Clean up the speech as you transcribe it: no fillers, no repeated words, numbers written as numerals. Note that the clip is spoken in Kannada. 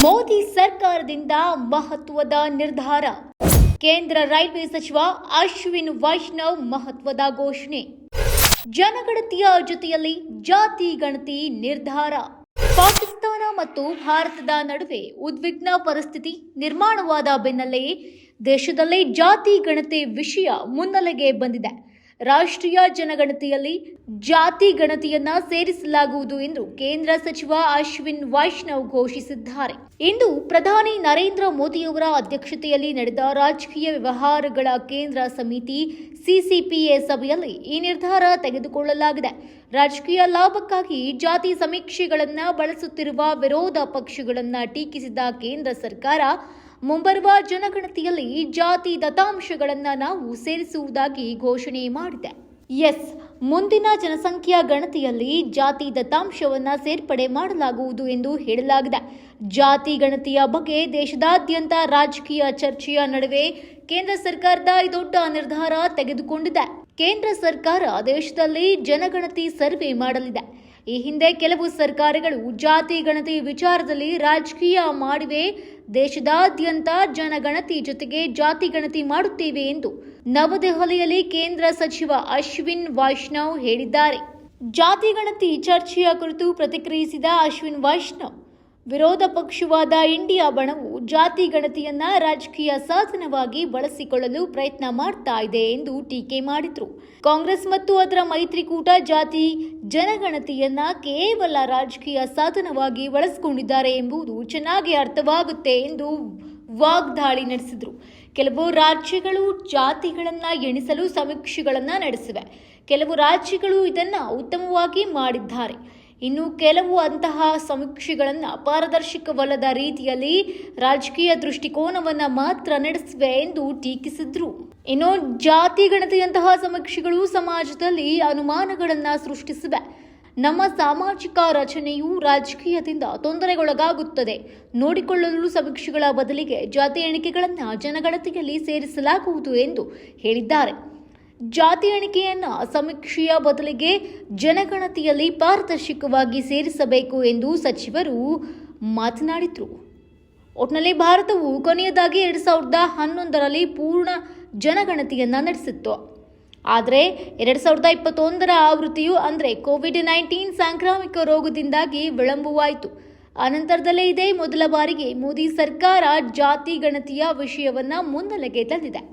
ಮೋದಿ ಸರ್ಕಾರದಿಂದ ಮಹತ್ವದ ನಿರ್ಧಾರ. ಕೇಂದ್ರ ರೈಲ್ವೆ ಸಚಿವ ಅಶ್ವಿನ್ ವೈಷ್ಣವ್ ಮಹತ್ವದ ಘೋಷಣೆ. ಜನಗಣತಿಯ ಜೊತೆಯಲ್ಲಿ ಜಾತಿ ಗಣತಿ ನಿರ್ಧಾರ. ಪಾಕಿಸ್ತಾನ ಮತ್ತು ಭಾರತದ ನಡುವೆ ಉದ್ವಿಗ್ನ ಪರಿಸ್ಥಿತಿ ನಿರ್ಮಾಣವಾದ ಬೆನ್ನಲ್ಲೇ ದೇಶದಲ್ಲೇ ಜಾತಿ ಗಣತಿ ವಿಷಯ ಮುನ್ನೆಲೆಗೆ ಬಂದಿದೆ. ರಾಷ್ಟ್ರೀಯ ಜನಗಣತಿಯಲ್ಲಿ ಜಾತಿ ಗಣತಿಯನ್ನ ಸೇರಿಸಲಾಗುವುದು ಎಂದು ಕೇಂದ್ರ ಸಚಿವ ಅಶ್ವಿನ್ ವೈಷ್ಣವ್ ಘೋಷಿಸಿದ್ದಾರೆ. ಇಂದು ಪ್ರಧಾನಿ ನರೇಂದ್ರ ಮೋದಿಯವರ ಅಧ್ಯಕ್ಷತೆಯಲ್ಲಿ ನಡೆದ ರಾಜಕೀಯ ವ್ಯವಹಾರಗಳ ಕೇಂದ್ರ ಸಮಿತಿ ಸಿಸಿಪಿಎ ಸಭೆಯಲ್ಲಿ ಈ ನಿರ್ಧಾರ ತೆಗೆದುಕೊಳ್ಳಲಾಗಿದೆ. ರಾಜಕೀಯ ಲಾಭಕ್ಕಾಗಿ ಜಾತಿ ಸಮೀಕ್ಷೆಗಳನ್ನು ಬಳಸುತ್ತಿರುವ ವಿರೋಧ ಪಕ್ಷಗಳನ್ನು ಟೀಕಿಸಿದ ಕೇಂದ್ರ ಸರ್ಕಾರ ಮುಂಬರುವ ಜನಗಣತಿಯಲ್ಲಿ ಜಾತಿ ದತ್ತಾಂಶಗಳನ್ನು ನಾವು ಸೇರಿಸುವುದಾಗಿ ಘೋಷಣೆ ಮಾಡಿದೆ. ಮುಂದಿನ ಜನಸಂಖ್ಯಾ ಗಣತಿಯಲ್ಲಿ ಜಾತಿ ದತ್ತಾಂಶವನ್ನು ಸೇರ್ಪಡೆ ಮಾಡಲಾಗುವುದು ಎಂದು ಹೇಳಲಾಗಿದೆ. ಜಾತಿ ಗಣತಿಯ ಬಗ್ಗೆ ದೇಶದಾದ್ಯಂತ ರಾಜಕೀಯ ಚರ್ಚೆಯ ನಡುವೆ ಕೇಂದ್ರ ಸರ್ಕಾರದ ಈ ದೊಡ್ಡ ನಿರ್ಧಾರ ತೆಗೆದುಕೊಂಡಿದೆ. ಕೇಂದ್ರ ಸರ್ಕಾರ ದೇಶದಲ್ಲಿ ಜನಗಣತಿ ಸರ್ವೆ ಮಾಡಲಿದೆ. ಈ ಹಿಂದೆ ಕೆಲವು ಸರ್ಕಾರಗಳು ಜಾತಿ ಗಣತಿ ವಿಚಾರದಲ್ಲಿ ರಾಜಕೀಯ ಮಾಡಿವೆ. ದೇಶದಾದ್ಯಂತ ಜನಗಣತಿ ಜೊತೆಗೆ ಜಾತಿ ಗಣತಿ ಮಾಡುತ್ತೇವೆ ಎಂದು ನವದೆಹಲಿಯಲ್ಲಿ ಕೇಂದ್ರ ಸಚಿವ ಅಶ್ವಿನ್ ವೈಷ್ಣವ್ ಹೇಳಿದ್ದಾರೆ. ಜಾತಿ ಗಣತಿ ಚರ್ಚೆಯ ಕುರಿತು ಪ್ರತಿಕ್ರಿಯಿಸಿದ ಅಶ್ವಿನ್ ವೈಷ್ಣವ್, ವಿರೋಧ ಪಕ್ಷವಾದ ಇಂಡಿಯಾ ಬಣವು ಜಾತಿ ಗಣತಿಯನ್ನ ರಾಜಕೀಯ ಸಾಧನವಾಗಿ ಬಳಸಿಕೊಳ್ಳಲು ಪ್ರಯತ್ನ ಮಾಡ್ತಾ ಇದೆ ಎಂದು ಟೀಕೆ ಮಾಡಿದರು. ಕಾಂಗ್ರೆಸ್ ಮತ್ತು ಅದರ ಮೈತ್ರಿಕೂಟ ಜಾತಿ ಜನಗಣತಿಯನ್ನ ಕೇವಲ ರಾಜಕೀಯ ಸಾಧನವಾಗಿ ಬಳಸಿಕೊಂಡಿದ್ದಾರೆ ಎಂಬುದು ಚೆನ್ನಾಗಿ ಅರ್ಥವಾಗುತ್ತೆ ಎಂದು ವಾಗ್ದಾಳಿ ನಡೆಸಿದರು. ಕೆಲವು ರಾಜ್ಯಗಳು ಜಾತಿಗಳನ್ನ ಎಣಿಸಲು ಸಮೀಕ್ಷೆಗಳನ್ನ ನಡೆಸಿವೆ. ಕೆಲವು ರಾಜ್ಯಗಳು ಇದನ್ನ ಉತ್ತಮವಾಗಿ ಮಾಡಿದ್ದಾರೆ. ಇನ್ನು ಕೆಲವು ಅಂತಹ ಸಮೀಕ್ಷೆಗಳನ್ನು ಪಾರದರ್ಶಕವಲ್ಲದ ರೀತಿಯಲ್ಲಿ ರಾಜಕೀಯ ದೃಷ್ಟಿಕೋನವನ್ನು ಮಾತ್ರ ನಡೆಸಿವೆ ಎಂದು ಟೀಕಿಸಿದ್ರು. ಇನ್ನು ಜಾತಿ ಗಣತಿಯಂತಹ ಸಮೀಕ್ಷೆಗಳು ಸಮಾಜದಲ್ಲಿ ಅನುಮಾನಗಳನ್ನು ಸೃಷ್ಟಿಸಿವೆ. ನಮ್ಮ ಸಾಮಾಜಿಕ ರಚನೆಯು ರಾಜಕೀಯದಿಂದ ತೊಂದರೆಗೊಳಗಾಗುತ್ತದೆ. ನೋಡಿಕೊಳ್ಳಲು ಸಮೀಕ್ಷೆಗಳ ಬದಲಿಗೆ ಜಾತಿ ಎಣಿಕೆಗಳನ್ನು ಜನಗಣತಿಯಲ್ಲಿ ಸೇರಿಸಲಾಗುವುದು ಎಂದು ಹೇಳಿದ್ದಾರೆ. ಜಾತಿ ಎಣಿಕೆಯನ್ನ ಸಮೀಕ್ಷೆಯ ಬದಲಿಗೆ ಜನಗಣತಿಯಲ್ಲಿ ಪಾರದರ್ಶಕವಾಗಿ ಸೇರಿಸಬೇಕು ಎಂದು ಸಚಿವರು ಮಾತನಾಡಿದರು. ಒಟ್ಟಿನಲ್ಲಿ ಭಾರತವು ಕೊನೆಯದಾಗಿ 2011ರಲ್ಲಿ ಪೂರ್ಣ ಜನಗಣತಿಯನ್ನ ನಡೆಸಿತ್ತು. ಆದರೆ 2021ರ ಆವೃತ್ತಿಯು ಅಂದರೆ ಕೋವಿಡ್-19 ಸಾಂಕ್ರಾಮಿಕ ರೋಗದಿಂದಾಗಿ ವಿಳಂಬವಾಯಿತು. ಅನಂತರದಲ್ಲೇ ಇದೇ ಮೊದಲ ಬಾರಿಗೆ ಮೋದಿ ಸರ್ಕಾರ ಜಾತಿ ಗಣತಿಯ ವಿಷಯವನ್ನ ಮುನ್ನೆಲೆಗೆ ತಂದಿದೆ.